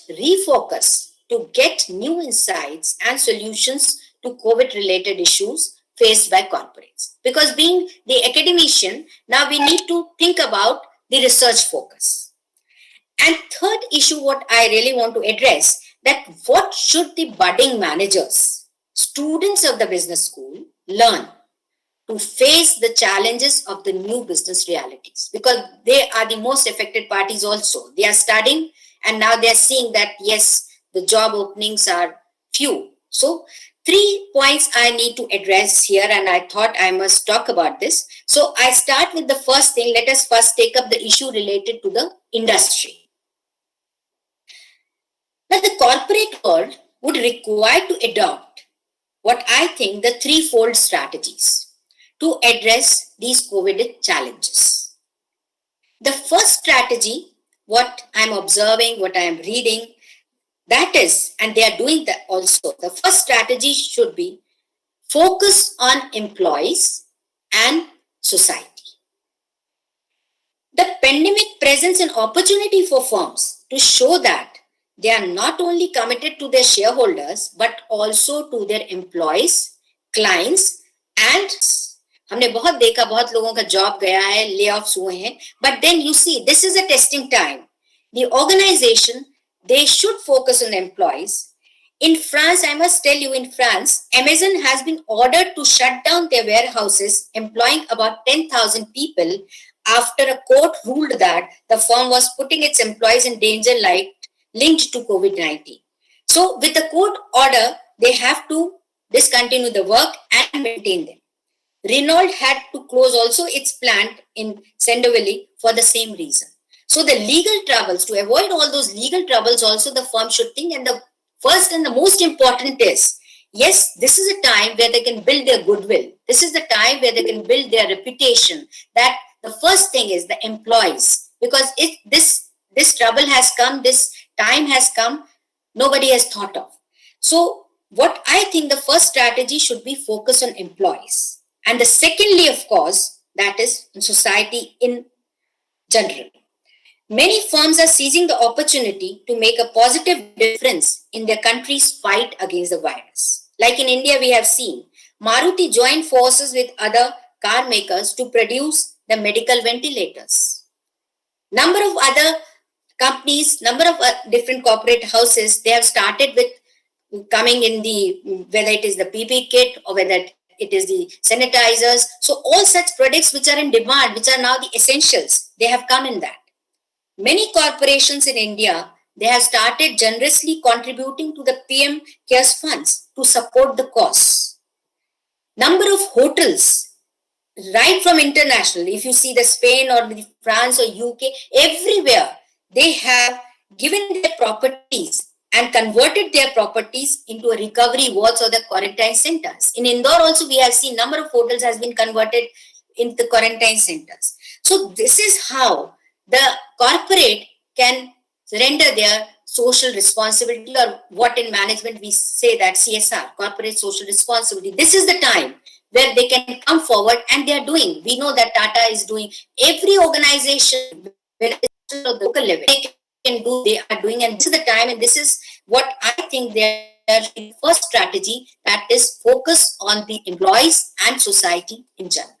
refocus to get new insights and solutions to COVID-related issues faced by corporates. Because being the academician, now we need to think about the research focus. And third issue, what I really want to address, that what should the budding managers, students of the business school learn to face the challenges of the new business realities, because they are the most affected parties also. They are studying and now they are seeing that, yes, the job openings are few. So, 3 points I need to address here, and I thought I must talk about this. So, I start with the first thing. Let us first take up the issue related to the industry. Now, the corporate world would require to adopt what I think the threefold strategies to address these COVID challenges. The first strategy, what I'm observing, what I am reading, that is, and they are doing that also, the first strategy should be focus on employees and society. The pandemic presents an opportunity for firms to show that they are not only committed to their shareholders but also to their employees, clients and हमने बहुत देखा, बहुत लोगों का job गया है, ले offs हुए हैं, but then you see this is a testing time. The organization, they should focus on employees. In France, I must tell you, in France, Amazon has been ordered to shut down their warehouses employing about 10,000 people after a court ruled that the firm was putting its employees in danger linked to COVID-19. So with the court order, they have to discontinue the work and maintain them. Renault had to close also its plant in Sendovili for the same reason. So the legal troubles, to avoid all those legal troubles also, the firm should think, and the first and the most important is, yes, this is a time where they can build their goodwill. This is the time where they can build their reputation. That the first thing is the employees, because if this trouble has come, this time has come, nobody has thought of. So what I think the first strategy should be focus on employees. And the secondly, of course, that is in society in general. Many firms are seizing the opportunity to make a positive difference in their country's fight against the virus. Like in India, we have seen Maruti joined forces with other car makers to produce the medical ventilators. Number of other companies, number of different corporate houses, they have started with coming in the, whether it is the PP kit or whether it is the sanitizers. So all such products which are in demand, which are now the essentials, they have come in that. Many corporations in India, they have started generously contributing to the PM CARES funds to support the cause. Number of hotels, right from international, if you see the Spain or the France or UK, everywhere, they have given their properties and converted their properties into a recovery wards or the quarantine centers. In Indore also we have seen number of hotels has been converted into quarantine centers. So this is how the corporate can render their social responsibility, or what in management we say that CSR, corporate social responsibility. This is the time where they can come forward, and they are doing. We know that Tata is doing, every organization, whether it's at the local level, they can do, they are doing, and this is the time, and this is what I think their first strategy, that is focus on the employees and society in general.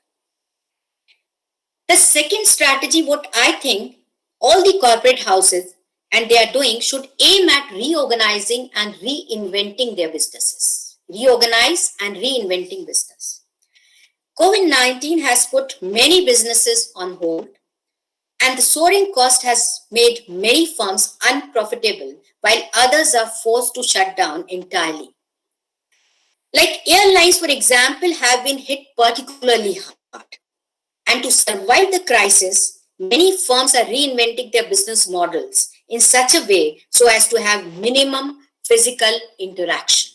The second strategy, what I think all the corporate houses and they are doing, should aim at reorganizing and reinventing their businesses. Reorganize and reinventing business. COVID-19 has put many businesses on hold, and the soaring cost has made many firms unprofitable, while others are forced to shut down entirely. Like airlines, for example, have been hit particularly hard. And to survive the crisis, many firms are reinventing their business models in such a way so as to have minimum physical interaction.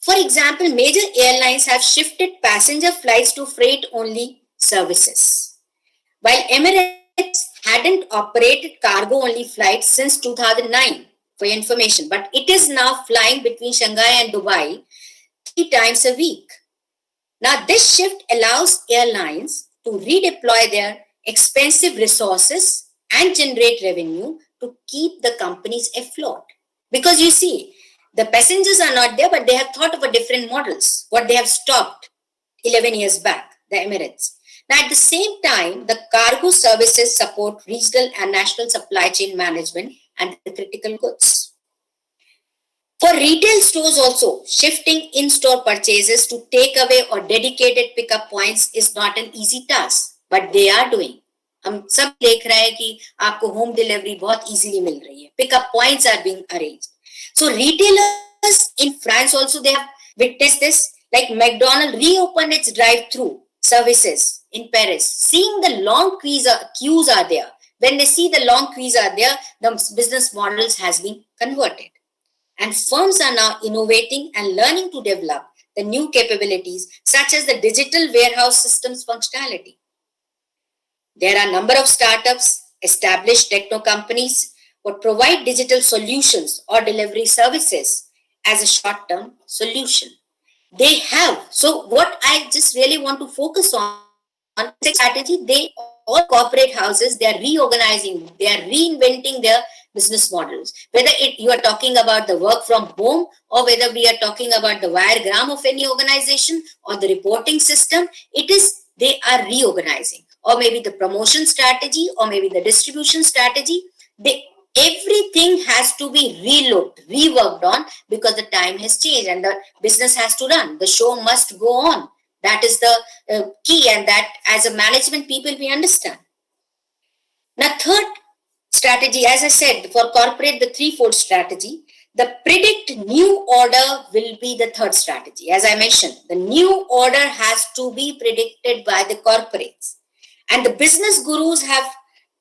For example, major airlines have shifted passenger flights to freight-only services, while Emirates hadn't operated cargo-only flights since 2009, for your information, but it is now flying between Shanghai and Dubai 3 times a week. Now, this shift allows airlines to redeploy their expensive resources and generate revenue to keep the companies afloat. Because you see, the passengers are not there, but they have thought of a different models, what they have stopped 11 years back, the Emirates. Now, at the same time, the cargo services support regional and national supply chain management and the critical goods. For retail stores also, shifting in-store purchases to takeaway or dedicated pickup points is not an easy task, but they are doing. हम सब देख रहे हैं कि आपको home delivery बहुत easily मिल रही है. Pickup points are being arranged. So retailers in France also they have witnessed this. Like McDonald's reopened its drive-through services in Paris, seeing the long queues are there. When they see the long queues are there, the business models has been converted. And firms are now innovating and learning to develop the new capabilities such as the digital warehouse systems functionality. There are a number of startups, established techno companies would provide digital solutions or delivery services as a short-term solution. They have. So what I just really want to focus on strategy, they all corporate houses, they are reorganizing, they are reinventing their business models. Whether you are talking about the work from home or whether we are talking about the wiregram of any organization or the reporting system, they are reorganizing. Or maybe the promotion strategy or maybe the distribution strategy. Everything has to be relooked, reworked on because the time has changed and the business has to run. The show must go on. That is the key, and that as a management people we understand. Now, third strategy, as I said, for corporate, the threefold strategy, the predict new order will be the third strategy. As I mentioned, the new order has to be predicted by the corporates. And the business gurus have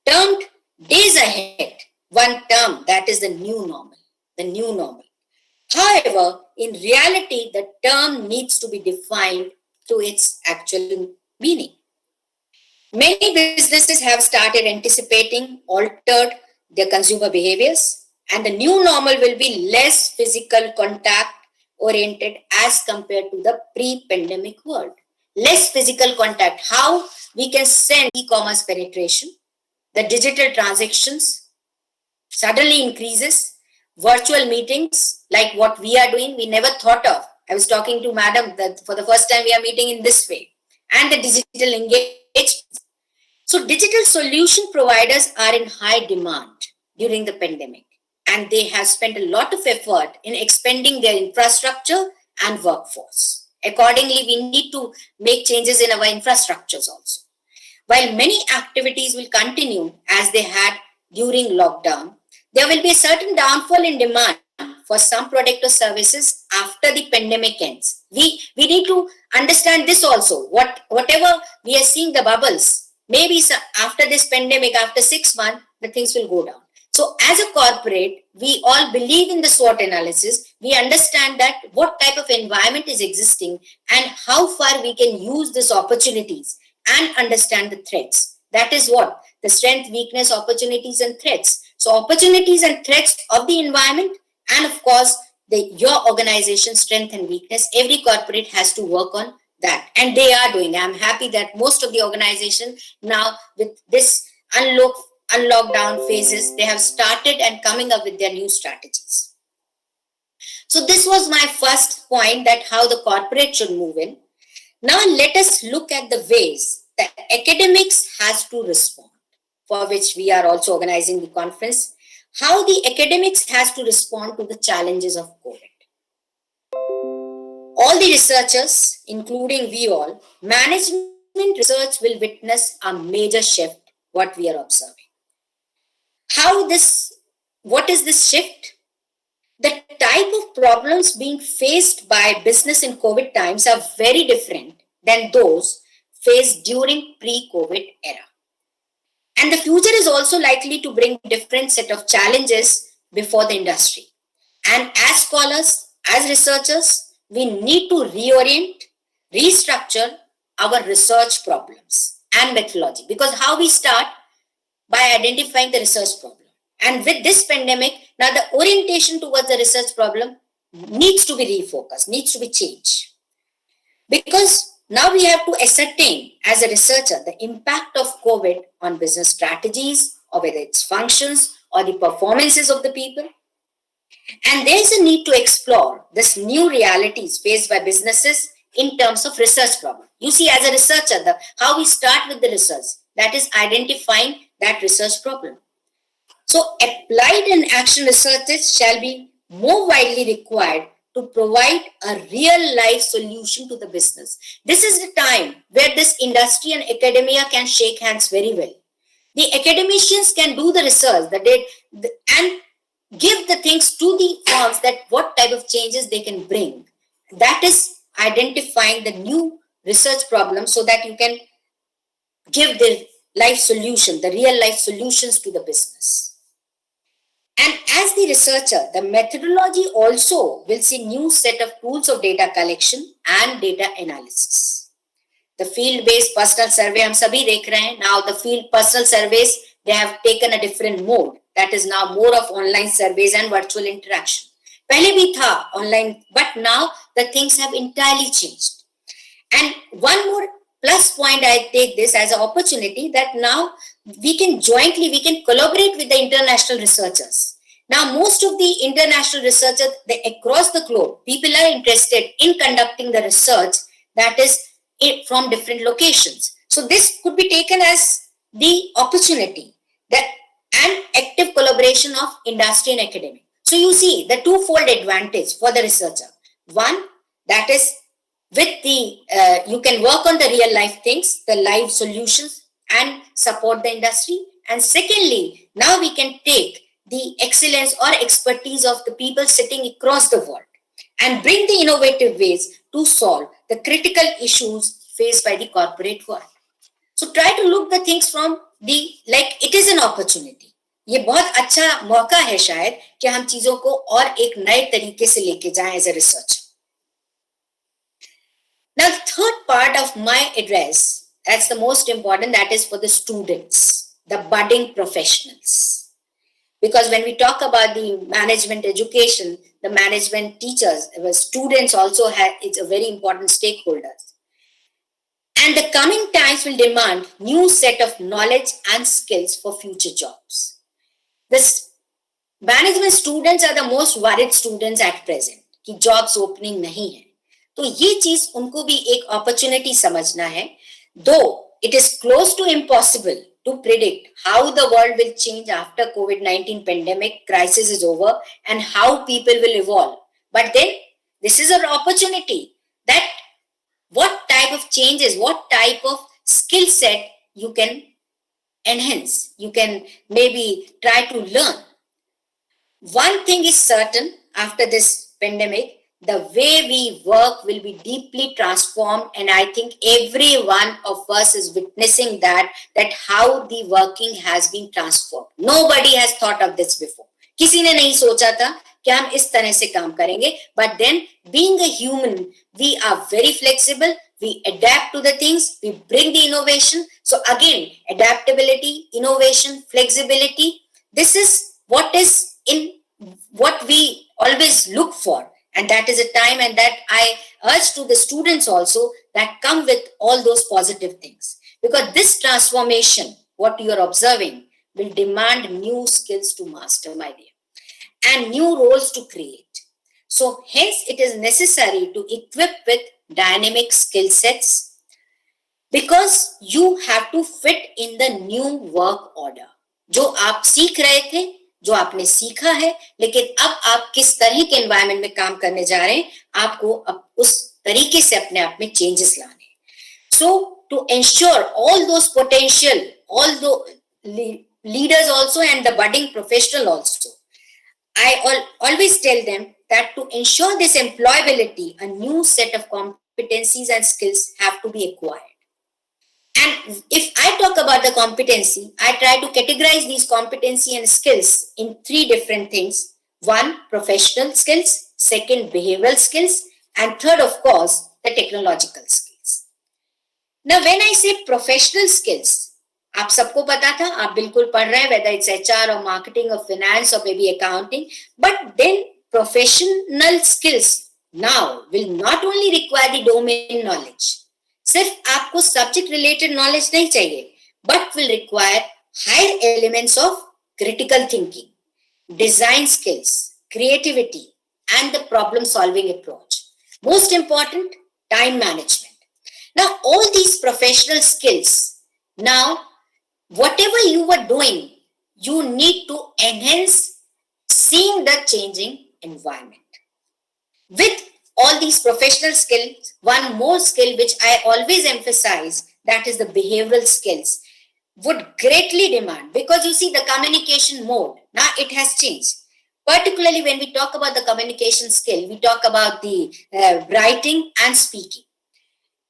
termed days ahead one term, that is the new normal. The new normal. However, in reality, the term needs to be defined to its actual meaning. Many businesses have started anticipating, altered their consumer behaviors, and the new normal will be less physical contact oriented as compared to the pre-pandemic world. Less physical contact. How we can send e-commerce penetration, the digital transactions suddenly increases, virtual meetings like what we are doing, we never thought of. I was talking to madam that for the first time we are meeting in this way, and the digital engagement. So digital solution providers are in high demand during the pandemic, and they have spent a lot of effort in expanding their infrastructure and workforce. Accordingly, we need to make changes in our infrastructures also. While many activities will continue as they had during lockdown, there will be a certain downfall in demand for some product or services after the pandemic ends. We need to understand this also. Whatever we are seeing the bubbles, maybe after this pandemic, after 6 months, the things will go down. So as a corporate, we all believe in the SWOT analysis. We understand that what type of environment is existing and how far we can use these opportunities and understand the threats. That is what the strength, weakness, opportunities and threats. So opportunities and threats of the environment, and of course, your organization strength and weakness, every corporate has to work on that. And they are doing. I'm happy that most of the organization now with this unlockdown phases, they have started and coming up with their new strategies. So this was my first point, that how the corporate should move in. Now let us look at the ways that academics has to respond, for which we are also organizing the conference, how the academics has to respond to the challenges of COVID. All the researchers, including we all, management research will witness a major shift, what we are observing. What is this shift? The type of problems being faced by business in COVID times are very different than those faced during pre-COVID era. And the future is also likely to bring different set of challenges before the industry. And as scholars, as researchers, we need to reorient, restructure our research problems and methodology. Because how we start? By identifying the research problem. And with this pandemic, now the orientation towards the research problem needs to be refocused, needs to be changed. Because now we have to ascertain as a researcher the impact of COVID on business strategies, or whether its functions, or the performances of the people. And there's a need to explore this new realities faced by businesses in terms of research problem. You see, as a researcher, how we start with the research, that is identifying that research problem. So applied and action researches shall be more widely required to provide a real life solution to the business. This is the time where this industry and academia can shake hands very well. The academicians can do the research and give the things to the firms that what type of changes they can bring. That is identifying the new research problem so that you can give the life solution, the real life solutions to the business. And as the researcher, the methodology also will see new set of tools of data collection and data analysis. The field-based personal survey हम सभी देख रहे हैं. Now the field personal surveys, they have taken a different mode. That is now more of online surveys and virtual interaction. पहले भी था online, but now the things have entirely changed. And one more plus point, I take this as an opportunity that now we can collaborate with the international researchers. Now, most of the international researchers across the globe, people are interested in conducting the research that is from different locations. So this could be taken as the opportunity and active collaboration of industry and academic. So you see the twofold advantage for the researcher. One, that is with you can work on the real life things, the live solutions and support the industry. And secondly, now we can take the excellence or expertise of the people sitting across the world and bring the innovative ways to solve the critical issues faced by the corporate world. So try to look the things from like it is an opportunity. ये बहुत अच्छा मौका है शायद कि हम चीजों को और एक नए तरीके से लेके जाएं as a researcher. Now, the third part of my address, that's the most important, that is for the students, the budding professionals. Because when we talk about the management education, the management teachers, the students also it's a very important stakeholders. And the coming times will demand new set of knowledge and skills for future jobs. This management students are the most worried students at present कि jobs opening नहीं है. तो ये चीज उनको भी एक opportunity समझना है. Though it is close to impossible to predict how the world will change after COVID-19 pandemic crisis is over and how people will evolve. But then this is an opportunity that what type of changes, what type of skill set you can enhance, you can maybe try to learn. One thing is certain after this pandemic, the way we work will be deeply transformed, and I think every one of us is witnessing that how the working has been transformed. Nobody has thought of this before. किसी ने नहीं सोचा था कि हम इस तरह से काम करेंगे. But then, being a human, we are very flexible. We adapt to the things. We bring the innovation. So again, adaptability, innovation, flexibility. This is what we always look for. And that is a time, and that I urge to the students also, that come with all those positive things. Because this transformation, what you are observing, will demand new skills to master, my dear, and new roles to create. So hence it is necessary to equip with dynamic skill sets, because you have to fit in the new work order. जो आप सीख रहे थे, जो आपने सीखा है, लेकिन अब आप किस तरह के एनवायरनमेंट में काम करने जा रहे हैं, आपको अब उस तरीके से अपने आप में चेंजेस लाने. So to ensure all those potential, all the leaders also and the budding professional also, I always tell them that to ensure this employability, a new set of competencies and skills have to be acquired. And if I talk about the competency, I try to categorize these competency and skills in three different things. One, professional skills. Second, behavioral skills. And third, of course, the technological skills. Now, when I say professional skills, आप सबको पता था, आप बिल्कुल पढ़ रहे हैं, whether it's HR or marketing or finance or maybe accounting. But then professional skills now will not only require the domain knowledge. सिर्फ आपको सब्जेक्ट रिलेटेड नॉलेज नहीं चाहिए, but will require higher elements of critical thinking, design skills, creativity, and the problem solving approach. Most important, time management. Now, all these professional skills, now, whatever you were doing, you need to enhance seeing the changing environment. With all these professional skills, one more skill which I always emphasize, that is the behavioral skills, would greatly demand, because you see the communication mode, now it has changed. Particularly when we talk about the communication skill, we talk about the writing and speaking.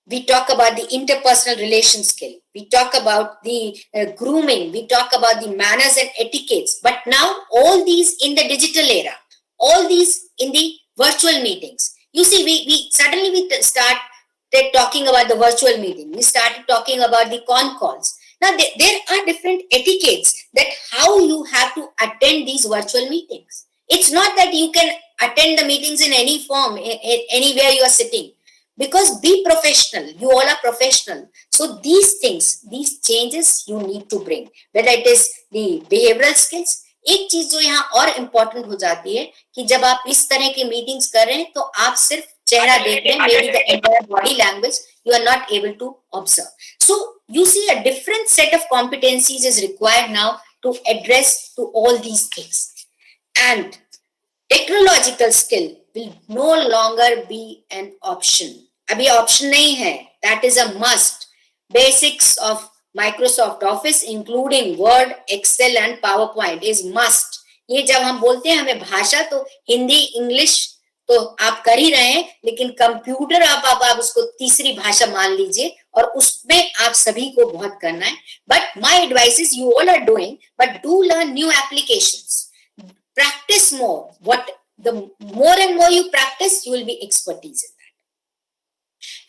We talk about the interpersonal relation skill. We talk about the grooming. We talk about the manners and etiquettes. But now all these in the digital era, all these in the virtual meetings. You see, we suddenly started talking about the virtual meeting. We started talking about the con calls. Now there are different etiquettes that how you have to attend these virtual meetings. It's not that you can attend the meetings in any form, anywhere you are sitting. Because be professional, you all are professional. So these things, these changes you need to bring, whether it is the behavioral skills. एक चीज जो यहाँ और important हो जाती है कि जब आप इस तरह की मीटिंग्स कर रहे हैं तो आप सिर्फ चेहरा देख रहे हैं, maybe the entire body language you are not able to observe. So you see a different set of competencies is required now to address to all these things. And technological skill will no longer be an option. अभी option नहीं है, that is a must. Basics of Microsoft Office including Word, Excel and PowerPoint is must. ये जब हम बोलते हैं हमें भाषा, तो हिंदी, इंग्लिश तो आप कर ही रहे हैं, लेकिन कंप्यूटर आप उसको तीसरी भाषा मान लीजिए और उसमें आप सभी को बहुत करना है. But my advice is you all are doing, but do learn new applications. Practice more. The more and more you practice, you will be expertise in that.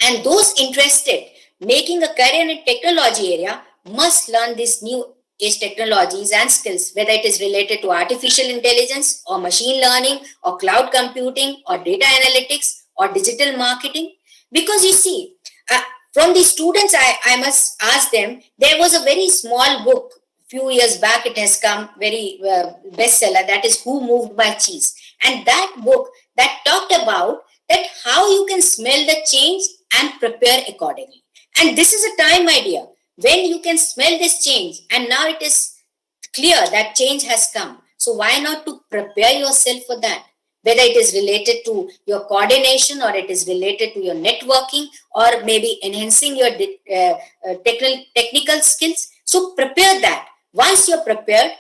And those interested making a career in technology area must learn these new age technologies and skills, whether it is related to artificial intelligence or machine learning or cloud computing or data analytics or digital marketing. Because you see, from the students, I must ask them, there was a very small book, few years back it has come, very bestseller, that is Who Moved My Cheese. And that book that talked about that how you can smell the change and prepare accordingly. And this is a time, my dear, when you can smell this change and now it is clear that change has come. So why not to prepare yourself for that? Whether it is related to your coordination or it is related to your networking or maybe enhancing your technical skills. So prepare that. Once you're prepared,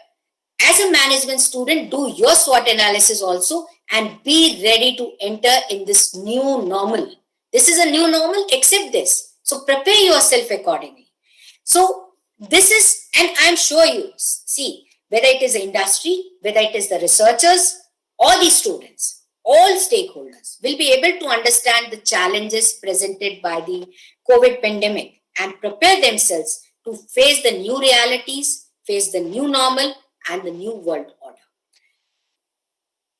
as a management student, do your SWOT analysis also and be ready to enter in this new normal. This is a new normal, accept this. So prepare yourself accordingly. So this is, and I'm sure you see, whether it is the industry, whether it is the researchers or the students, all stakeholders will be able to understand the challenges presented by the COVID pandemic and prepare themselves to face the new realities, face the new normal and the new world order.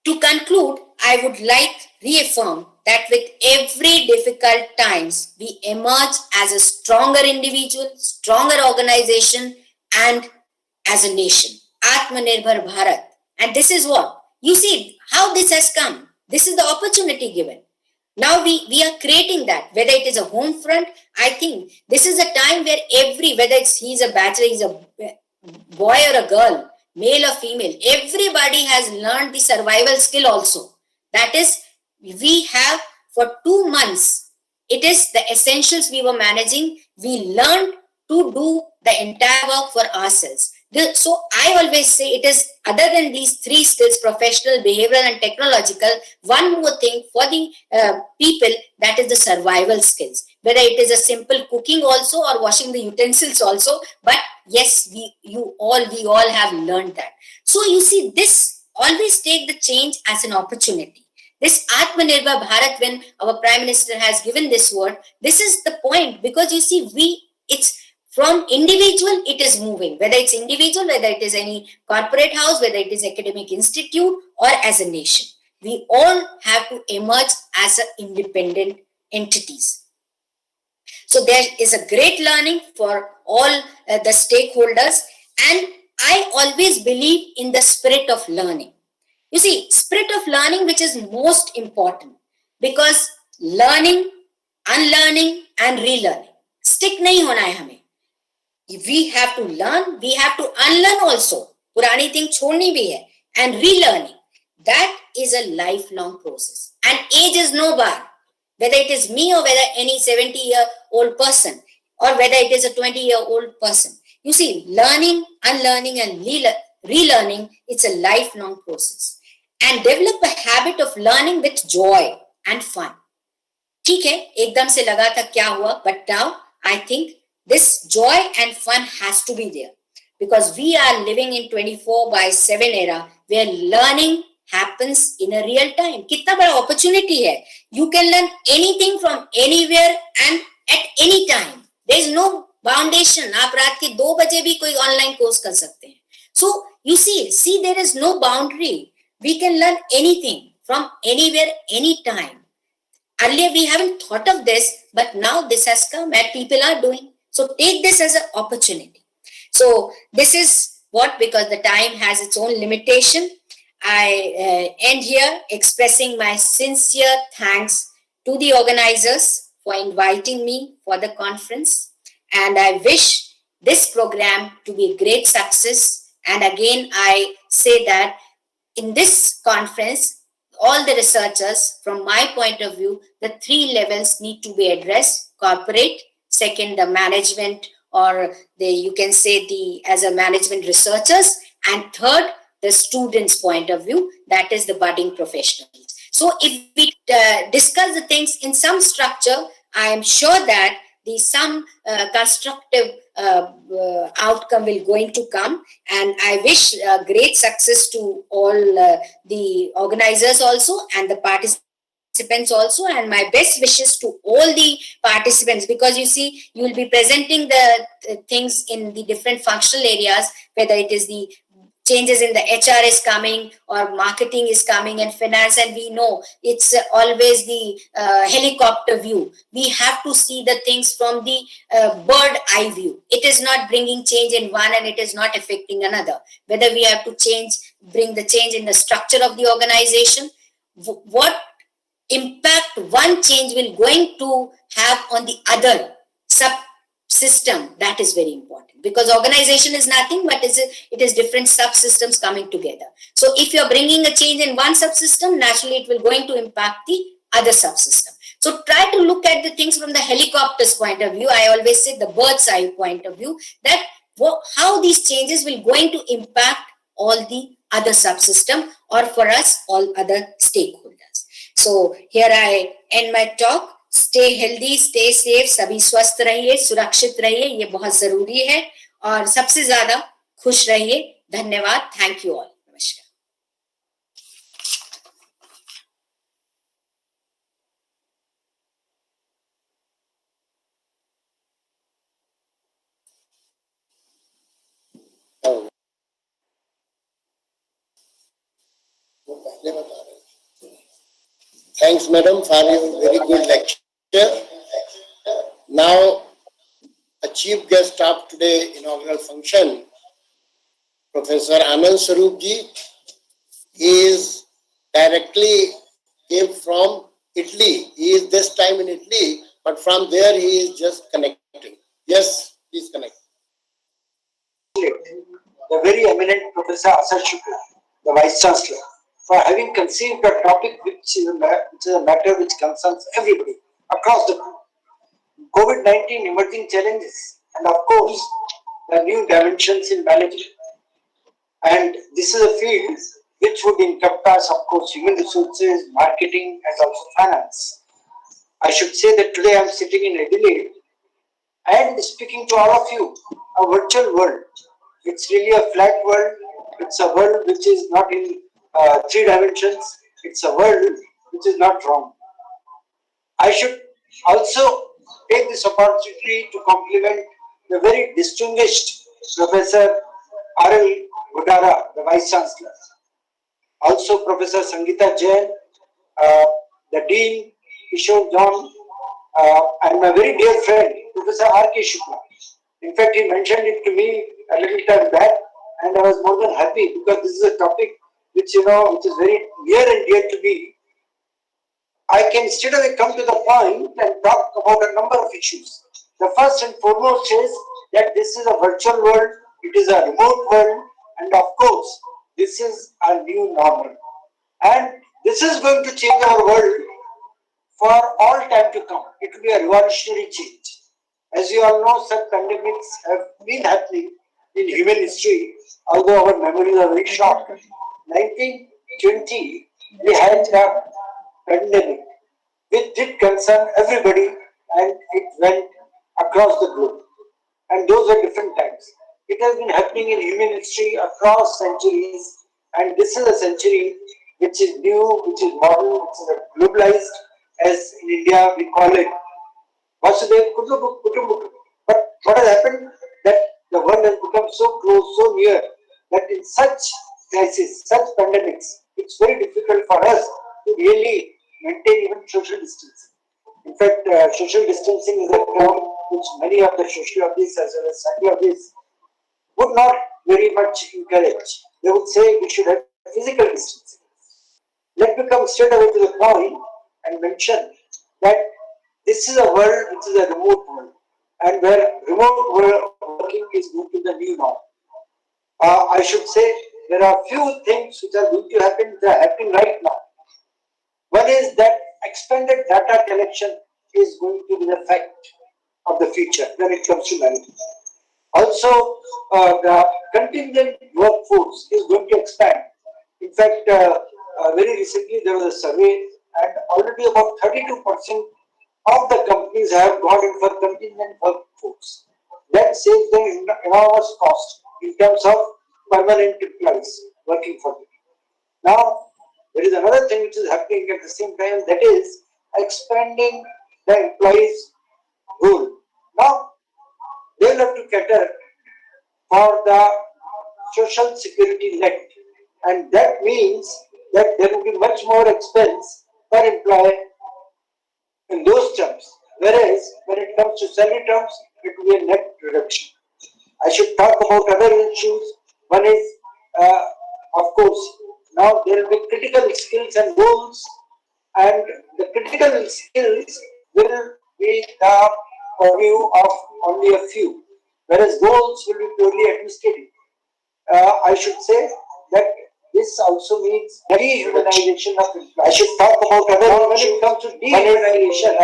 To conclude, I would like reaffirm that with every difficult times, we emerge as a stronger individual, stronger organization, and as a nation. Atmanirbhar Bharat. And this is what? You see how this has come. This is the opportunity given. Now we are creating that. Whether it is a home front, I think this is a time where whether he's a bachelor, he's a boy or a girl, male or female, everybody has learned the survival skill also. That is, we have for 2 months, it is the essentials we were managing. We learned to do the entire work for ourselves. So I always say it is, other than these 3 skills, professional, behavioral and technological, one more thing for the people, that is the survival skills. Whether it is a simple cooking also or washing the utensils also, but yes, we all have learned that. So you see, this always take the change as an opportunity. This Atmanirbhar Bharat, when our Prime Minister has given this word, this is the point, because you see, it's from individual, it is moving, whether it's individual, whether it is any corporate house, whether it is academic institute or as a nation. We all have to emerge as independent entities. So there is a great learning for all the stakeholders, and I always believe in the spirit of learning. You see, spirit of learning which is most important, because learning, unlearning and relearning stick नहीं होना है हमें. We have to learn, we have to unlearn also. पुरानी thing छोड़नी भी है, and relearning. That is a lifelong process. And age is no bar. Whether it is me or whether any 70-year-old person or whether it is a 20-year-old person. You see, learning, unlearning and relearning, it's a lifelong process. And develop a habit of learning with joy and fun. ठीक है, एकदम से लगा था क्या हुआ, but now I think this joy and fun has to be there, because we are living in 24/7 era where learning happens in a real time. कितना बड़ा opportunity है. You can learn anything from anywhere and at any time. There is no foundation. आप रात के 2 बजे भी कोई online course कर सकते हैं. So you see there is no boundary. We can learn anything from anywhere, anytime. Earlier we haven't thought of this, but now this has come and people are doing. So take this as an opportunity. So this is what, because the time has its own limitation, I end here expressing my sincere thanks to the organizers for inviting me for the conference, and I wish this program to be a great success. And again, I say that in this conference, all the researchers, from my point of view, the 3 levels need to be addressed: corporate, second, the management, or you can say as a management researchers, and third, the students' point of view, that is the budding professionals. So if we discuss the things in some structure, I am sure that some constructive outcome will going to come, and I wish great success to all the organizers also and the participants also, and my best wishes to all the participants, because you see, you will be presenting the things in the different functional areas, whether it is the changes in the HR is coming or marketing is coming and finance, and we know it's always the helicopter view. We have to see the things from the bird eye view. It is not bringing change in one and it is not affecting another. Whether we have to bring the change in the structure of the organization, what impact one change will going to have on the other subsystem, that is very important, because organization is nothing but it is different subsystems coming together. So if you're bringing a change in one subsystem, naturally it will going to impact the other subsystem. So try to look at the things from the helicopter's point of view. I always say the bird's eye point of view, that how these changes will going to impact all the other subsystem, or for us, all other stakeholders. So here I end my talk. Stay healthy, stay safe, सभी स्वस्थ रहिए, सुरक्षित रहिए, ये बहुत जरूरी है, और सबसे ज्यादा खुश रहिए. धन्यवाद. Thank you all. नमस्कार. Thanks, madam, for your very good lecture. Now, a chief guest of today's inaugural function, Professor Anand Swarup ji, is directly came from Italy. He is this time in Italy, but from there he is just connecting. Yes, please connect. The very eminent Professor Asad Shukla, the Vice Chancellor, for having conceived a topic which is a matter which concerns everybody across the globe. COVID-19 emerging challenges, and of course, the new dimensions in management. And this is a field which would encompass, of course, human resources, marketing, and also finance. I should say that today I am sitting in Adelaide and speaking to all of you, a virtual world. It's really a flat world. It's a world which is not in 3 dimensions. It's a world which is not round. I should also take this opportunity to compliment the very distinguished Professor R.L. Godara, the Vice Chancellor. Also Professor Sangeeta Jain, the Dean, Kishore John, and my very dear friend, Professor R.K. Shukla. In fact, he mentioned it to me a little time back, and I was more than happy because this is a topic which which is very near and dear to me. I can straight away come to the point and talk about a number of issues. The first and foremost is that this is a virtual world, it is a remote world, and of course, this is a new normal. And this is going to change our world for all time to come. It will be a revolutionary change. As you all know, such pandemics have been happening in human history, although our memories are very short. 1920, we had a pandemic which did concern everybody and it went across the globe. And those were different times. It has been happening in human history across centuries, and this is a century which is new, which is modern, which is globalized, as in India we call it Vasudev Kutumbukam. But what has happened that the world has become so close, so near, that in such crises, such pandemics, it's very difficult for us to really maintain even social distancing. In fact, social distancing is a term which many of the sociologists as well as psychologists would not very much encourage. They would say we should have physical distancing. Let me come straight away to the point and mention that this is a world which is a remote world, and where remote world working is going to the new norm. I should say there are few things which are going to happen, they are happening right now. One is that expanded data collection is going to be the fact of the future when it comes to management. Also, the contingent workforce is going to expand. In fact, very recently there was a survey, and already about 32% of the companies have gone in for contingent workforce. That saves them enormous cost in terms of permanent employees working for them. Now, there is another thing which is happening at the same time, that is expanding the employees' role. Now, they will have to cater for the social security net, and that means that there will be much more expense per employee in those terms. Whereas when it comes to salary terms, it will be a net reduction. I should talk about other issues. One is, of course, now there will be critical skills and roles, and the critical skills will be the purview of only a few, whereas roles will be purely administrative. I should say that this also means dehumanization of employees. I should talk about other when it comes to dehumanization.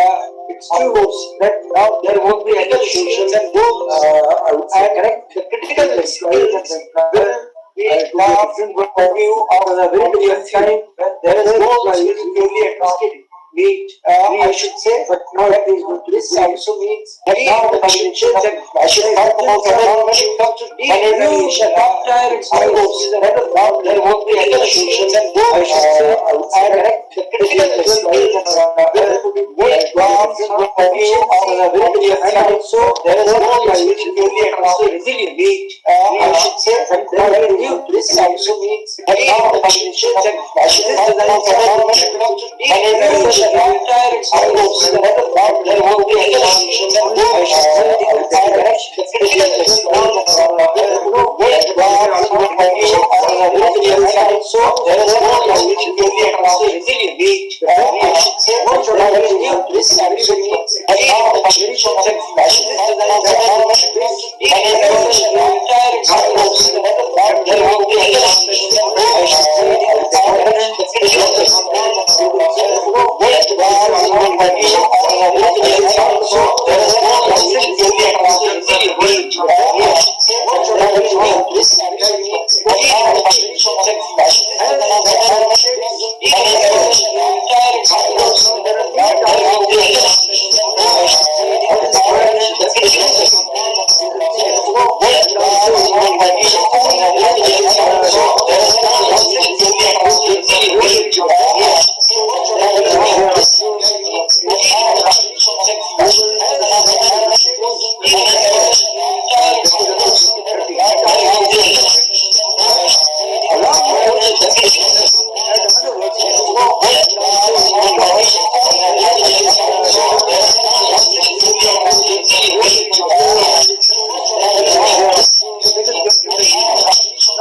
It's true that now there won't be any solutions and goals. I would say correct. The critical skills will be the purview of a very different kind when there is goals will be purely administrative. I should say, but now it is going to this also means that now the conditions and I should talk about when it comes to dehumanization. Entire goals now there won't be any solutions and goals. I should say, I would say correct. The critical skills there will be more jobs in the purview of a very different kind. Also, there is no which purely administrative resilient. I should say that there will be this also means that now the conditions and I should talk about when it comes to dehumanization. Entire goals there won't be any solutions and goals. I should say correct. The critical skills there will be more jobs in the purview of a very different kind. So there is no which purely administrative resilient. I should say what should I do? This actually means that now the conditions and I should say that dehumanization entire goals there won't be any solutions and goals. I should say correct. The critical skills there will be more jobs in the purview of a very different kind. So there is no which purely administrative resilient. I should say what should I do? This actually means that now the conditions and I should say that dehumanization entire goals there won't be any solutions and goals. I should say correct. The critical skills there will be more jobs in the purview of a very different kind. So there is no which purely administrative resilient. I should say what should I do? This actually means that now the conditions and I should say that dehumanization entire goals there won't be any solutions and goals. I should say along with the critical skills and another word there is more jobs in the purview of a very different kind. So there is no which purely administrative resilient. I should say what should I do? This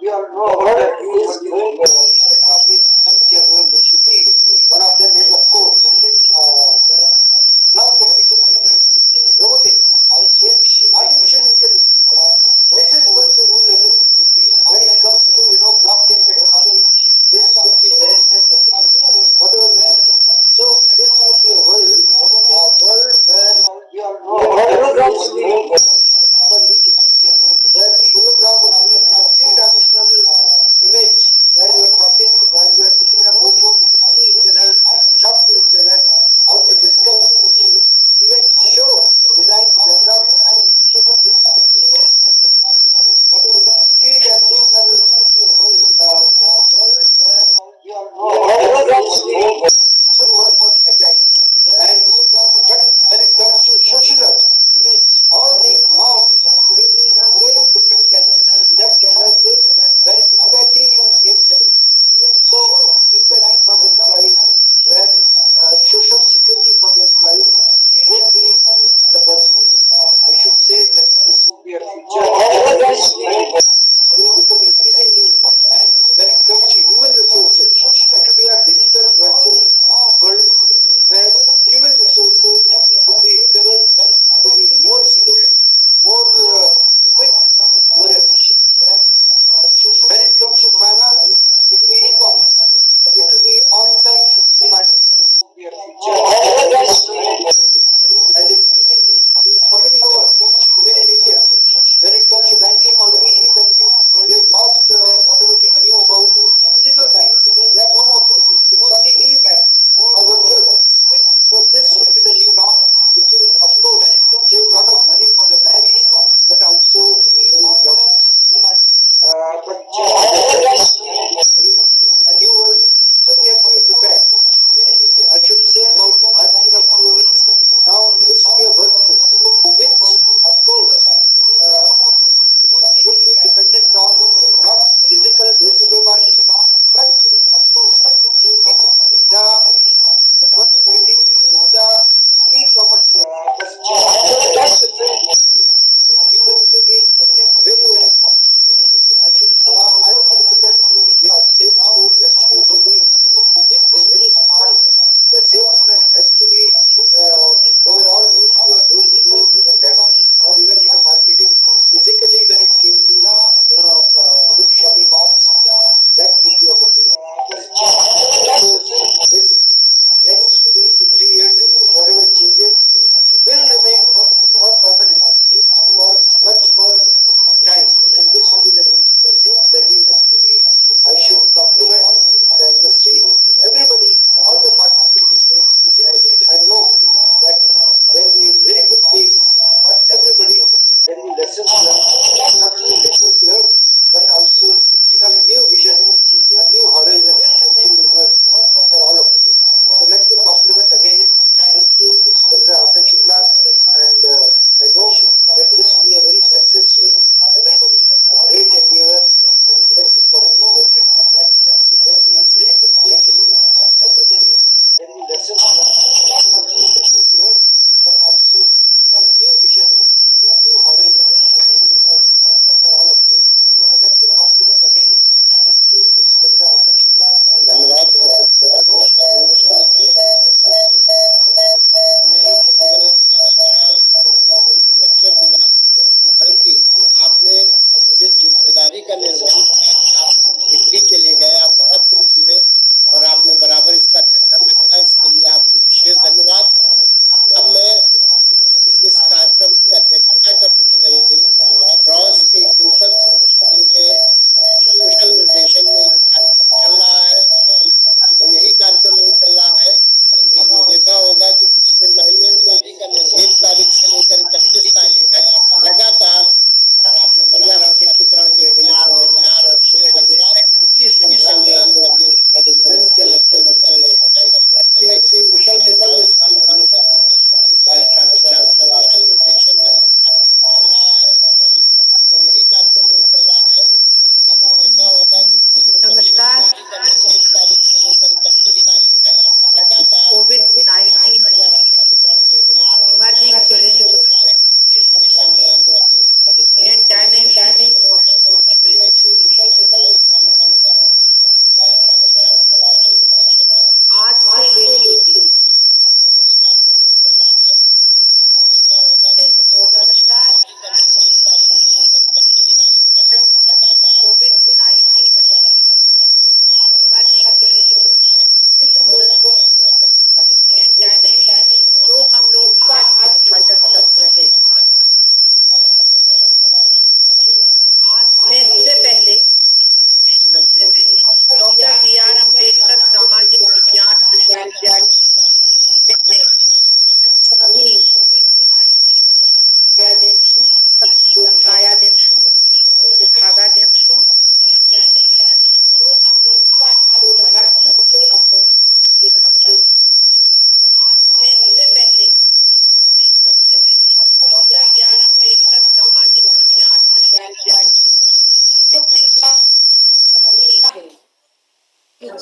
we all know about the rules one of them is of course cloud computing, robotics, artificial intelligence. This is going to rule everything. When it comes to blockchain technology, this would be there. Whatever we do. So this would be a world where we all know holograms for meetings. Where hologram would be a three-dimensional image where you are talking, while you are sitting in a boardroom, you can see each other, talk to each other, how to discuss each other, even show design programs and this three-dimensional world where we all know holograms so much more agile. And but when it comes to sociology, all these norms will be in a very different canvas. That canvas is where empathy gets settled. So empathy for the employees, where social security for the employees would be the buzzword. I should say that this will be a future will become increasingly important. And when it comes to human resources, it will be a digital virtual world where human resources will be encouraged to be more skilled, more quick, more efficient. When it comes to finance, it will be e-commerce. It will be online market. This will be a future as it is already over even in India. When it comes to banking, already e-banking, we have lost whatever we knew about physical banks. They are no more. It's only e-banks or virtual banks. So this will be the new norm, which will of course save a lot of money for the banks, but also governments. But a new world, so we have to be prepared. I should say about marketing of food. Now this will be a workforce, which of course would be dependent on not physical day-to-day marketing, but of course the marketing through the e-commerce. That's the trend. It's going to be very, very important. I should say, I don't think that we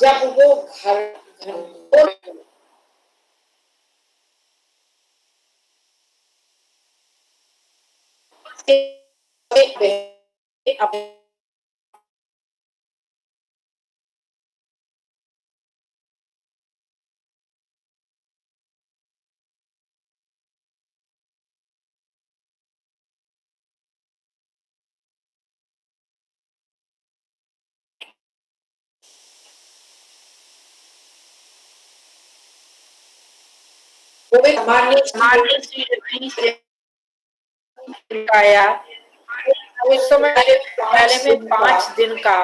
जब वो घर आया, उस समय पहले में 5 दिन का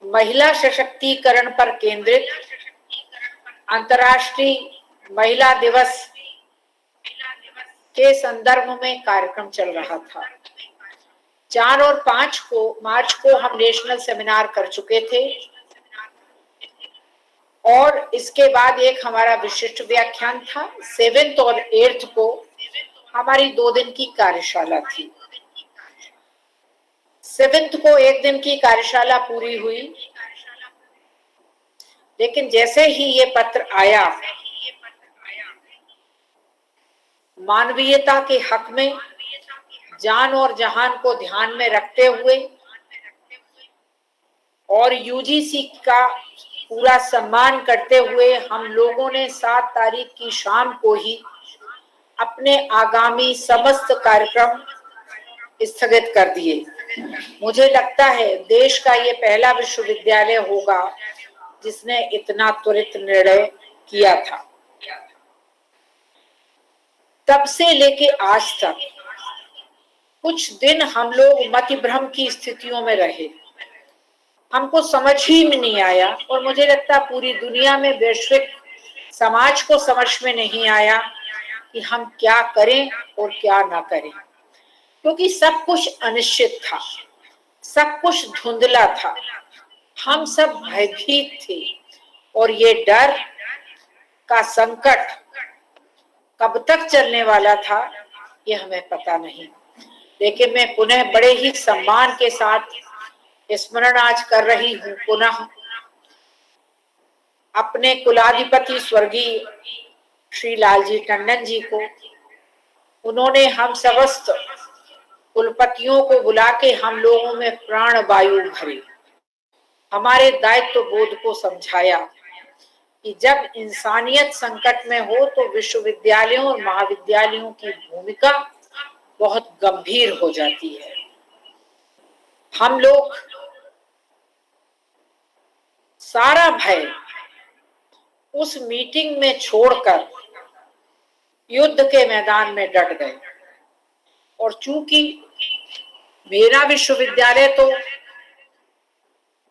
महिला सशक्तिकरण पर केंद्रित अंतर्राष्ट्रीय महिला दिवस के संदर्भ में कार्यक्रम चल रहा था। 4 और 5 मार्च को हम नेशनल सेमिनार कर चुके थे और इसके बाद एक हमारा विशिष्ट व्याख्यान था। 7th और 8th को हमारी 2 दिन की कार्यशाला थी। 7th को 1 दिन की कार्यशाला पूरी हुई, लेकिन जैसे ही ये पत्र आया, मानवीयता के हक में जान और जहान को ध्यान में रखते हुए और यूजीसी का पूरा सम्मान करते हुए हम लोगों ने 7 तारीख की शाम को ही अपने आगामी समस्त कार्यक्रम स्थगित कर दिए। मुझे लगता है देश का ये पहला विश्वविद्यालय होगा जिसने इतना त्वरित निर्णय किया था। तब से लेके आज तक कुछ दिन हम लोग मतिभ्रम की स्थितियों में रहे। हमको समझ ही में नहीं आया और मुझे लगता है पूरी दुनिया में वैश्विक समाज को समझ में नहीं आया कि हम क्या करें और क्या ना करें, क्योंकि सब कुछ अनिश्चित था, सब कुछ धुंधला था, हम सब भयभीत थे और ये डर का संकट कब तक चलने वाला था ये हमें पता नहीं। लेकिन मैं पुनः बड़े ही सम्मान के साथ स्मरण आज कर रही हूँ पुनः अपने कुलाधिपति स्वर्गीय श्री लालजी टंडन जी को। उन्होंने हम समस्त कुलपतियों को बुला के हम लोगों में प्राण वायु भरी, हमारे दायित्व बोध को समझाया कि जब इंसानियत संकट में हो तो विश्वविद्यालयों और महाविद्यालयों की भूमिका बहुत गंभीर हो जाती है। हम लोग सारा भय उस मीटिंग में छोड़कर युद्ध के मैदान में डट गए और चूंकि मेरा विश्वविद्यालय तो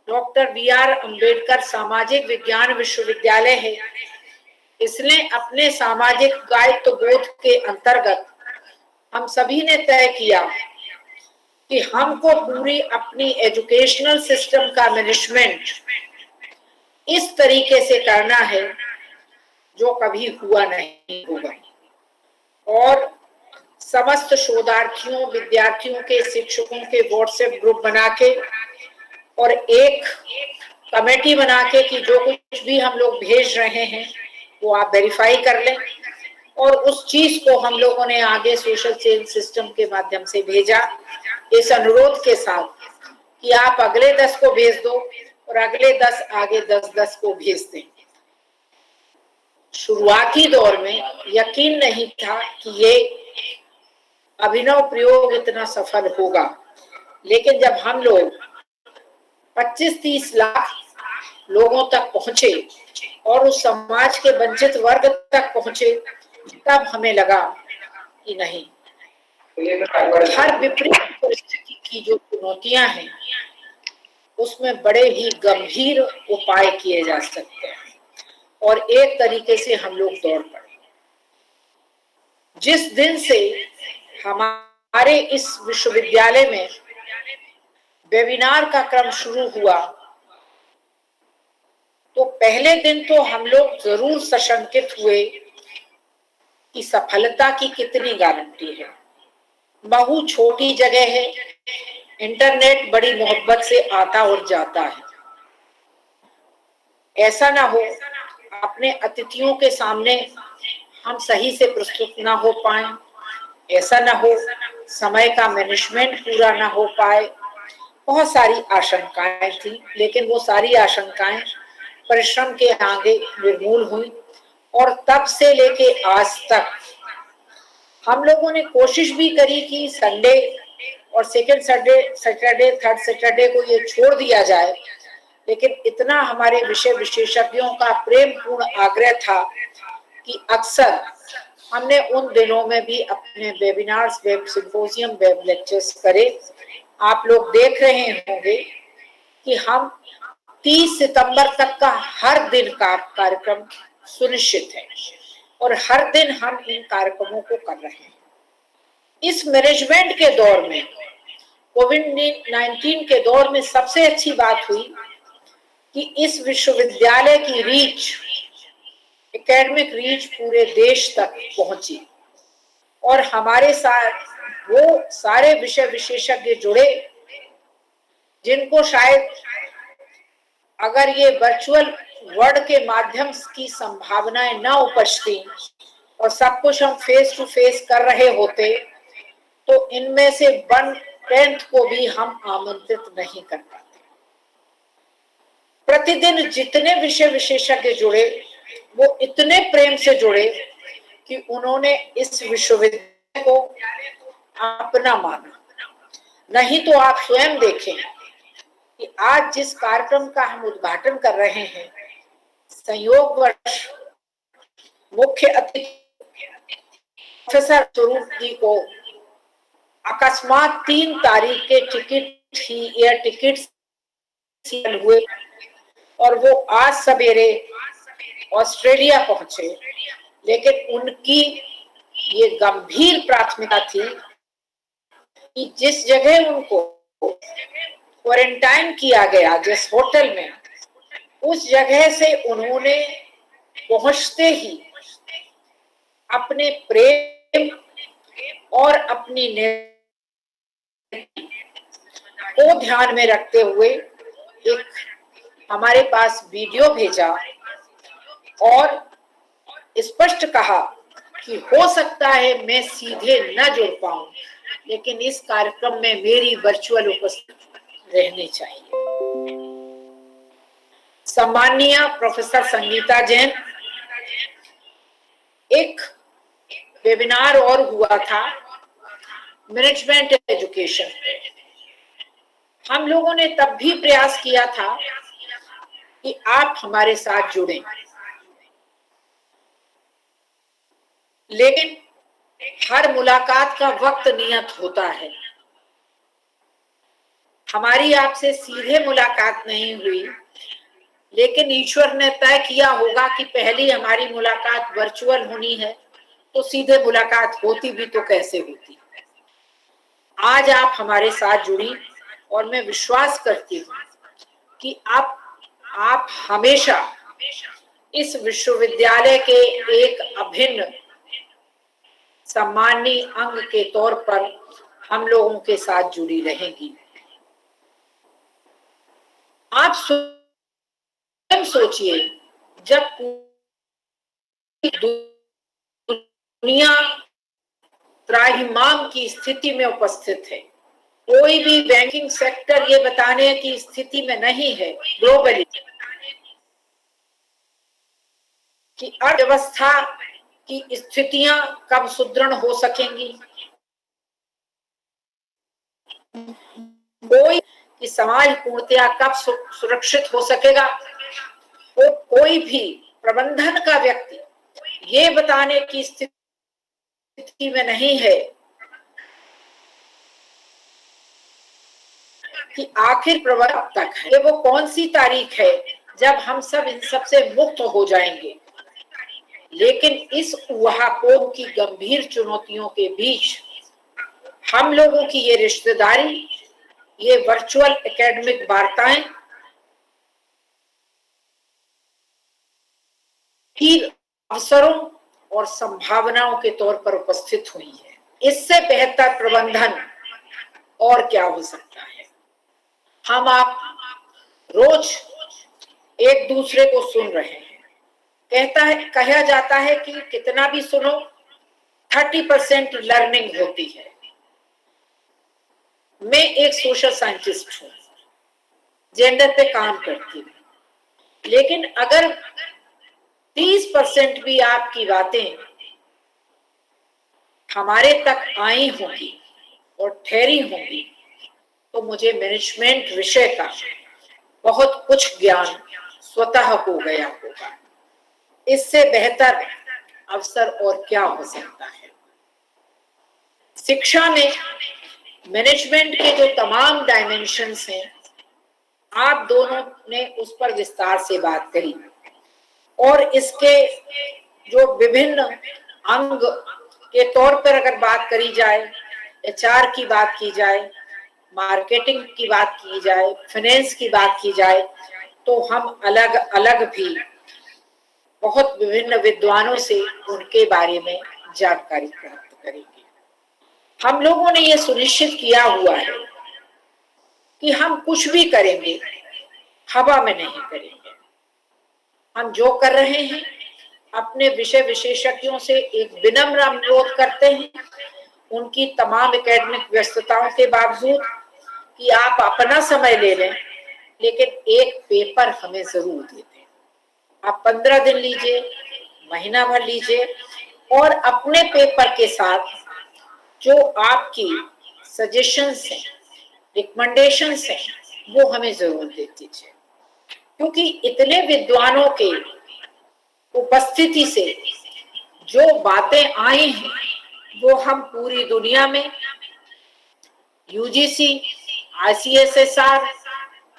डॉक्टर बी.आर. अम्बेडकर सामाजिक विज्ञान विश्वविद्यालय है, इसलिए अपने सामाजिक दायित्व बोध के अंतर्गत हम सभी ने तय किया कि हमको पूरी अपनी एजुकेशनल सिस्टम का मैनेजमेंट इस तरीके से करना है जो कभी हुआ नहीं होगा और समस्त शोधार्थियों, विद्यार्थियों के, शिक्षकों के व्हाट्सएप ग्रुप बना के और एक कमेटी बना के कि जो कुछ भी हम लोग भेज रहे हैं वो आप वेरीफाई कर लें और उस चीज को हम लोगों ने आगे सोशल चेन सिस्टम के माध्यम से भेजा, इस अनुरोध के साथ कि आप अगले 10 को भेज दो और अगले 10 आगे 10 को भेज दें। शुरुआती दौर में यकीन नहीं था कि ये अभिनव प्रयोग इतना सफल होगा, लेकिन जब हम लोग 25-30 लाख लोगों तक पहुंचे और उस समाज के वंचित वर्ग तक पहुंचे, तब हमें लगा कि नहीं, हर विपरीत परिस्थिति की जो चुनौतियां हैं उसमें बड़े ही गंभीर उपाय किए जा सकते हैं और एक तरीके से हम लोग दौड़ पड़े। जिस दिन से हमारे इस विश्वविद्यालय में वेबिनार का क्रम शुरू हुआ तो पहले दिन तो हम लोग जरूर सशंकित हुए कि सफलता की कितनी गारंटी है। महू छोटी जगह है, इंटरनेट बड़ी मोहब्बत से आता और जाता है। ऐसा ना हो अपने अतिथियों के सामने हम सही से प्रस्तुत ना हो पाए, ऐसा ना हो समय का मैनेजमेंट पूरा ना हो पाए। बहुत सारी आशंकाएं थी, लेकिन वो सारी आशंकाएं परिश्रम के आगे निर्मूल हुई और तब से लेके आज तक हम लोगों ने कोशिश भी करी कि संडे और सेकेंड सैटरडे थर्ड सैटरडे को ये छोड़ दिया जाए, लेकिन इतना हमारे विषय विशेषज्ञों का प्रेम पूर्ण आग्रह था कि अक्सर हमने उन दिनों में भी अपने webinars, web symposium, web lectures करे। आप लोग देख रहे होंगे कि हम 30 सितंबर तक का हर दिन का कार्यक्रम सुनिश्चित है और हर दिन हम इन कार्यक्रमों को कर रहे हैं। इस मैनेजमेंट के दौर में, कोविड-19 के दौर में सबसे अच्छी बात हुई कि इस विश्वविद्यालय की रीच, एकेडमिक रीच पूरे देश तक पहुंची और हमारे साथ वो सारे विषय विशेषज्ञ जुड़े जिनको शायद अगर ये वर्चुअल वर्ल्ड के माध्यम की संभावनाएं न उपजती और सब कुछ हम फेस टू फेस कर रहे होते तो इनमें से 1/10 को भी हम आमंत्रित नहीं कर पाते। प्रतिदिन जितने विषय विशेषज्ञ जुड़े वो इतने प्रेम से जुड़े कि उन्होंने इस विश्वविद्यालय को अपना माना। नहीं तो आप स्वयं देखें कि आज जिस कार्यक्रम का हम उद्घाटन कर रहे हैं, संयोगवश मुख्य अतिथि प्रोफेसर स्वरूप जी को अकस्मात 3 तारीख के टिकट हुए और वो आज सवेरे ऑस्ट्रेलिया पहुंचे, लेकिन उनकी ये गंभीर प्राथमिकता थी कि जिस जगह उनको क्वारंटाइन किया गया, जिस होटल में, उस जगह से उन्होंने पहुंचते ही अपने प्रेम और अपनी को ध्यान में रखते हुए एक हमारे पास वीडियो भेजा और स्पष्ट कहा कि हो सकता है मैं सीधे न जुड़ पाऊं, लेकिन इस कार्यक्रम में मेरी वर्चुअल उपस्थिति रहनी चाहिए। सम्माननीय प्रोफेसर संगीता जैन, एक वेबिनार और हुआ था मैनेजमेंट एजुकेशन। हम लोगों ने तब भी प्रयास किया था कि आप हमारे साथ जुड़ें, लेकिन हर मुलाकात का वक्त नियत होता है। हमारी आपसे सीधे मुलाकात नहीं हुई, लेकिन ईश्वर ने तय किया होगा कि पहली हमारी मुलाकात वर्चुअल होनी है, तो सीधे मुलाकात होती भी तो कैसे होती। आज आप हमारे साथ जुड़ी और मैं विश्वास करती हूँ कि आप हमेशा इस विश्वविद्यालय के एक अभिन्न सम्माननीय अंग के तौर पर हम लोगों के साथ जुड़ी रहेंगी। आप स्वयं सोचिए, जब दुनिया त्राहिमाम की स्थिति में उपस्थित है, कोई भी बैंकिंग सेक्टर ये बताने की स्थिति में नहीं है ग्लोबली कि अर्थव्यवस्था की स्थितियां कब सुदृढ़ हो सकेंगी, कोई कि समाज पूर्णतया कब सुरक्षित हो सकेगा। तो कोई भी प्रबंधन का व्यक्ति ये बताने की स्थिति में नहीं है कि आखिर प्रबंधन तक है, वो कौन सी तारीख है जब हम सब इन सब से मुक्त हो जाएंगे। लेकिन इस ऊहापोह की गंभीर चुनौतियों के बीच हम लोगों की ये रिश्तेदारी, ये वर्चुअल एकेडमिक वार्ताएं की अवसरों और संभावनाओं के तौर पर उपस्थित हुई है। इससे बेहतर प्रबंधन और क्या हो सकता है। हम आप रोज एक दूसरे को सुन रहे हैं। कहा जाता है कि कितना भी सुनो 30% लर्निंग होती है। मैं एक सोशल साइंटिस्ट हूँ, जेंडर पे काम करती हूँ, लेकिन अगर 30% भी आपकी बातें हमारे तक आई होंगी और ठहरी होंगी तो मुझे मैनेजमेंट विषय का बहुत कुछ ज्ञान स्वतः हो गया होगा। इससे बेहतर अवसर और क्या हो सकता है। शिक्षा में मैनेजमेंट के जो तमाम डायमेंशंस हैं, आप दोनों ने उस पर विस्तार से बात करी और इसके जो विभिन्न अंग के तौर पर अगर बात करी जाए, एचआर की बात की जाए, मार्केटिंग की बात की जाए, फाइनेंस की बात की जाए, तो हम अलग अलग भी बहुत विभिन्न विद्वानों से उनके बारे में जानकारी प्राप्त करेंगे। हम लोगों ने ये सुनिश्चित किया हुआ है कि हम कुछ भी करेंगे हवा में नहीं करेंगे। हम जो कर रहे हैं अपने विषय विशेषज्ञों से एक विनम्र अनुरोध करते हैं, उनकी तमाम एकेडमिक व्यस्तताओं के बावजूद, कि आप अपना समय ले लें, लेकिन एक पेपर हमें जरूर दे दें। आप 15 दिन लीजिए, महीना भर लीजिए और अपने पेपर के साथ जो आपकी सजेशंस हैं, रिकमेंडेशंस हैं, वो हमें जरूर दे दीजिए। क्योंकि इतने विद्वानों के उपस्थिति से जो बातें आई हैं वो हम पूरी दुनिया में यूजीसी, आईसीएसएसआर,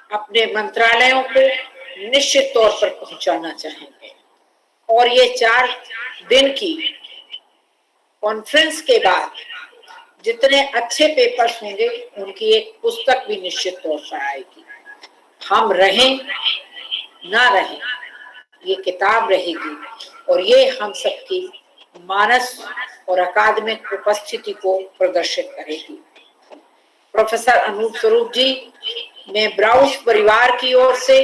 अपने मंत्रालयों को निश्चित तौर पर पहुंचाना चाहेंगे। और ये 4 दिन की कॉन्फ्रेंस के बाद जितने अच्छे पेपर्स होंगे उनकी एक पुस्तक भी निश्चित तौर पर आएगी। हम रहें ना रहें, ये किताब रहेगी और ये हम सबकी मानस और अकादमिक उपस्थिति को प्रदर्शित करेगी। प्रोफेसर अनूप स्वरूप जी, मैं ब्राउस परिवार की ओर से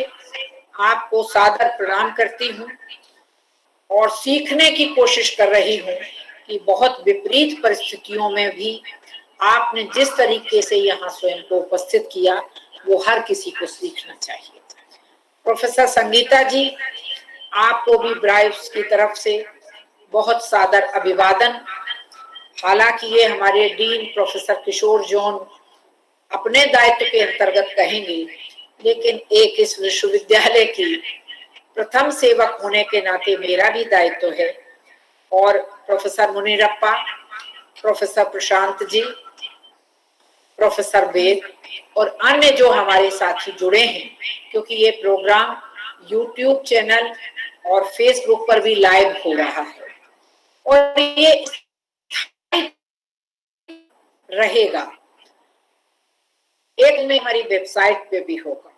आपको सादर प्रणाम करती हूँ और सीखने की कोशिश कर रही हूँ कि बहुत विपरीत परिस्थितियों में भी आपने जिस तरीके से यहाँ स्वयं को उपस्थित किया वो हर किसी को सीखना चाहिए। प्रोफेसर संगीता जी, आपको भी ब्राइव्स की तरफ से बहुत सादर अभिवादन। हालांकि ये हमारे डीन प्रोफेसर किशोर जॉन अपने दायित्व के अंतर्गत कहेंगे, लेकिन एक इस विश्वविद्यालय की प्रथम सेवक होने के नाते मेरा भी दायित्व है। और professor मुनिरप्पा, professor Prashant ji, professor वेद और अन्य जो हमारे साथी जुड़े हैं, क्योंकि ये प्रोग्राम यूट्यूब चैनल और फेसबुक पर भी लाइव हो रहा है और ये रहेगा, एक में हमारी वेबसाइट पे भी होगा।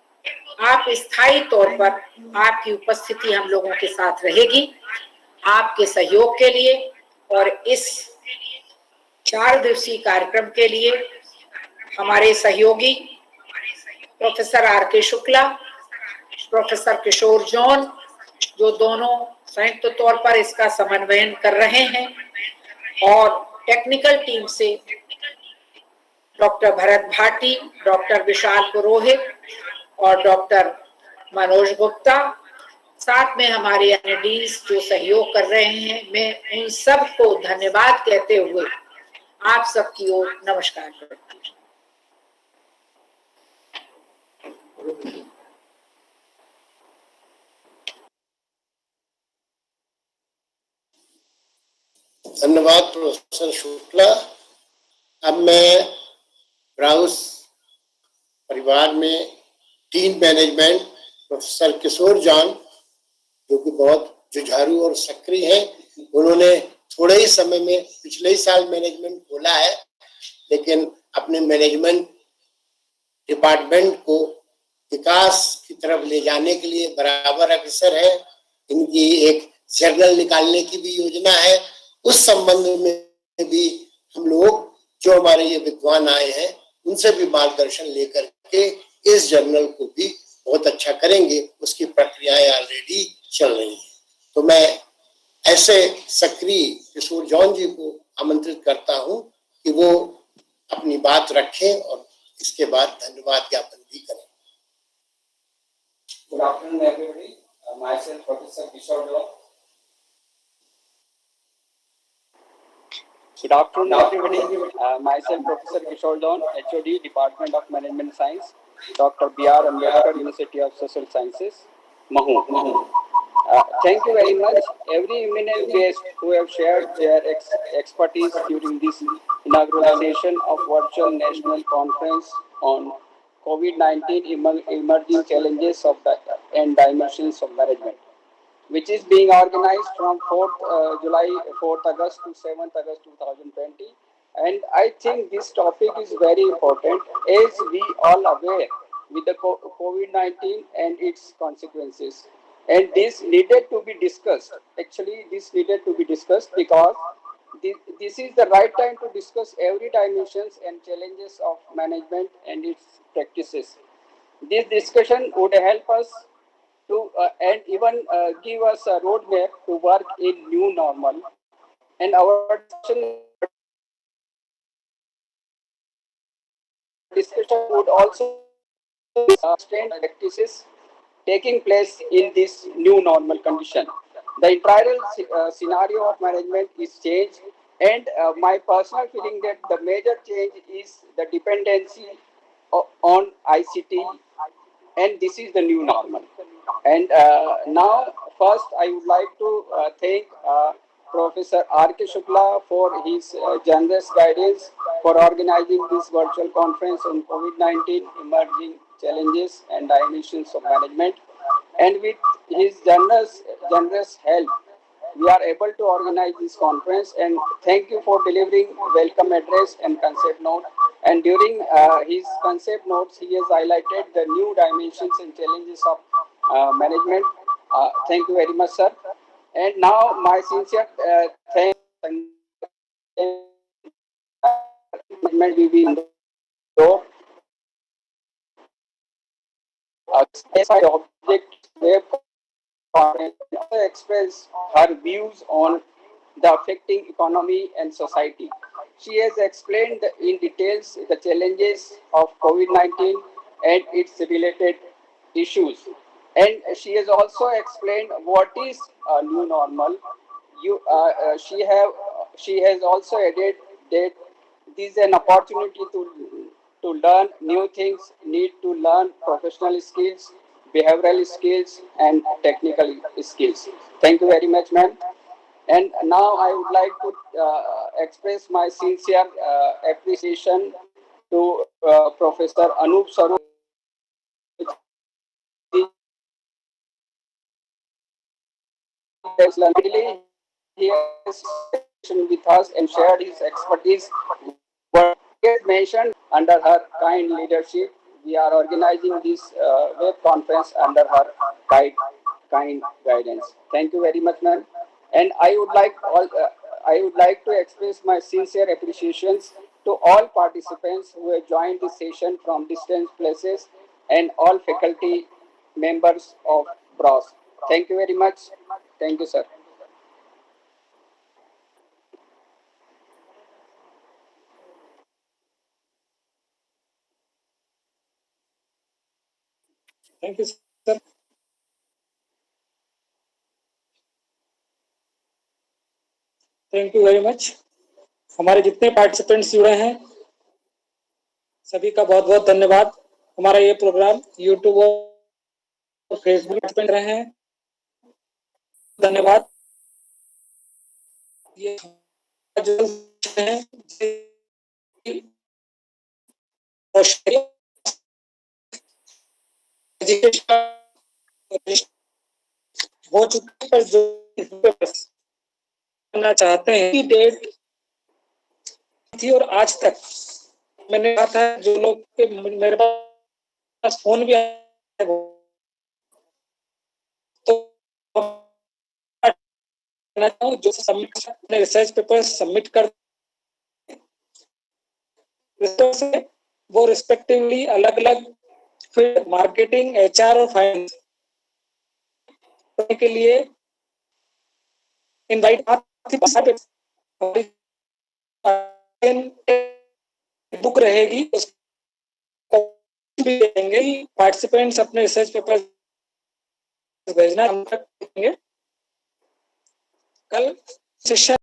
आप स्थायी तौर पर आपकी उपस्थिति हम लोगों के साथ रहेगी आपके सहयोग के लिए। और इस 4 दिवसीय कार्यक्रम के लिए हमारे सहयोगी प्रोफेसर आर.के. शुक्ला, प्रोफेसर किशोर जॉन, जो दोनों संयुक्त तौर पर इसका समन्वयन कर रहे हैं, और टेक्निकल टीम से डॉक्टर भरत भाटी, डॉक्टर विशाल पुरोहित और डॉक्टर मनोज गुप्ता, साथ में हमारे अन्य डीन्स जो सहयोग कर रहे हैं, मैं उन सबको धन्यवाद कहते हुए आप सबकी ओर नमस्कार करती हूँ। धन्यवाद प्रोफेसर शुक्ला। अब मैं ब्राउस परिवार में टीम मैनेजमेंट प्रोफेसर किशोर जॉन, जो कि बहुत जुझारू और सक्रिय हैं, उन्होंने थोड़े ही समय में पिछले ही साल मैनेजमेंट खोला है, लेकिन अपने मैनेजमेंट डिपार्टमेंट को विकास की तरफ ले जाने के लिए बराबर अग्रसर है। इनकी एक जर्नल निकालने की भी योजना है। उस संबंध में भी हम लोग जो हमारे ये विद्वान आए हैं उनसे भी मार्गदर्शन लेकर के इस जर्नल को भी बहुत अच्छा करेंगे, उसकी प्रक्रियाएं ऑलरेडी चल रही हैं। तो मैं ऐसे सक्रिय किशोर जॉन जी को आमंत्रित करता हूं कि वो अपनी बात रखें और इसके बाद धन्यवाद ज्ञापन भी करें। Good afternoon, everybody. Myself, Professor Kishore John. Good afternoon, everybody. Myself, Professor Kishore John, HOD, Department of Management Science, Dr. B.R. Ambedkar, University of Social Sciences, Mahu. Thank you very much. Every eminent guest who have shared their expertise during this inaugural session of virtual national conference on COVID-19 emerging challenges of and dimensions of management, which is being organized from 4th July, 4th August to 7th August 2020. And I think this topic is very important, as we all aware with the COVID-19 and its consequences. And this needed to be discussed. Actually, this needed to be discussed because this is the right time to discuss every dimensions and challenges of management and its practices. This discussion would help us to and even give us a roadmap to work in new normal. And our discussion would also extend practices taking place in this new normal condition. The entire scenario of management is changed, and my personal feeling that the major change is the dependency on ICT, and this is the new normal. And now, first, I would like to thank Professor R.K. Shukla for his generous guidance for organizing this virtual conference on COVID-19 emerging challenges and dimensions of management. And with his generous help, we are able to organize this conference. And thank you for delivering welcome address and concept note. And during his concept notes, he has highlighted the new dimensions and challenges of management. Thank you very much, sir. And now my sincere thanks. Management will be in the door. Object web express her views on the affecting economy and society. She has explained in details the challenges of COVID-19 and its related issues. And she has also explained what is a new normal. She has also added that this is an opportunity to learn new things, need to learn professional skills, behavioral skills, and technical skills. Thank you very much, ma'am. And now I would like to express my sincere appreciation to Professor Anup Saru. He has with us and shared his expertise. What he has mentioned under her kind leadership, we are organizing this web conference under her kind guidance. Thank you very much, ma'am. And I would like to express my sincere appreciations to all participants who have joined this session from distant places and all faculty members of BROS. Thank you very much. Thank you, sir. Thank you sir. Thank you very much. हमारे जितने participants जुड़े हैं सभी का बहुत बहुत धन्यवाद। हमारा ये प्रोग्राम यूट्यूब और फेसबुक पे रहे हैं। धन्यवाद। ये हो चुकी पर जो करना चाहते हैं कि डेट थी और आज तक मैंने कहा था जो लोग के मेरे पास फोन भी आया तो जो सबमिट अपने रिसर्च पेपर सबमिट कर वो रिस्पेक्टिवली अलग अलग फिर मार्केटिंग, एचआर और फाइनेंस के लिए इनवाइट बुक रहेगी, भी देंगे। पार्टिसिपेंट्स अपने रिसर्च पेपर भेजना, हम तक कल सेशन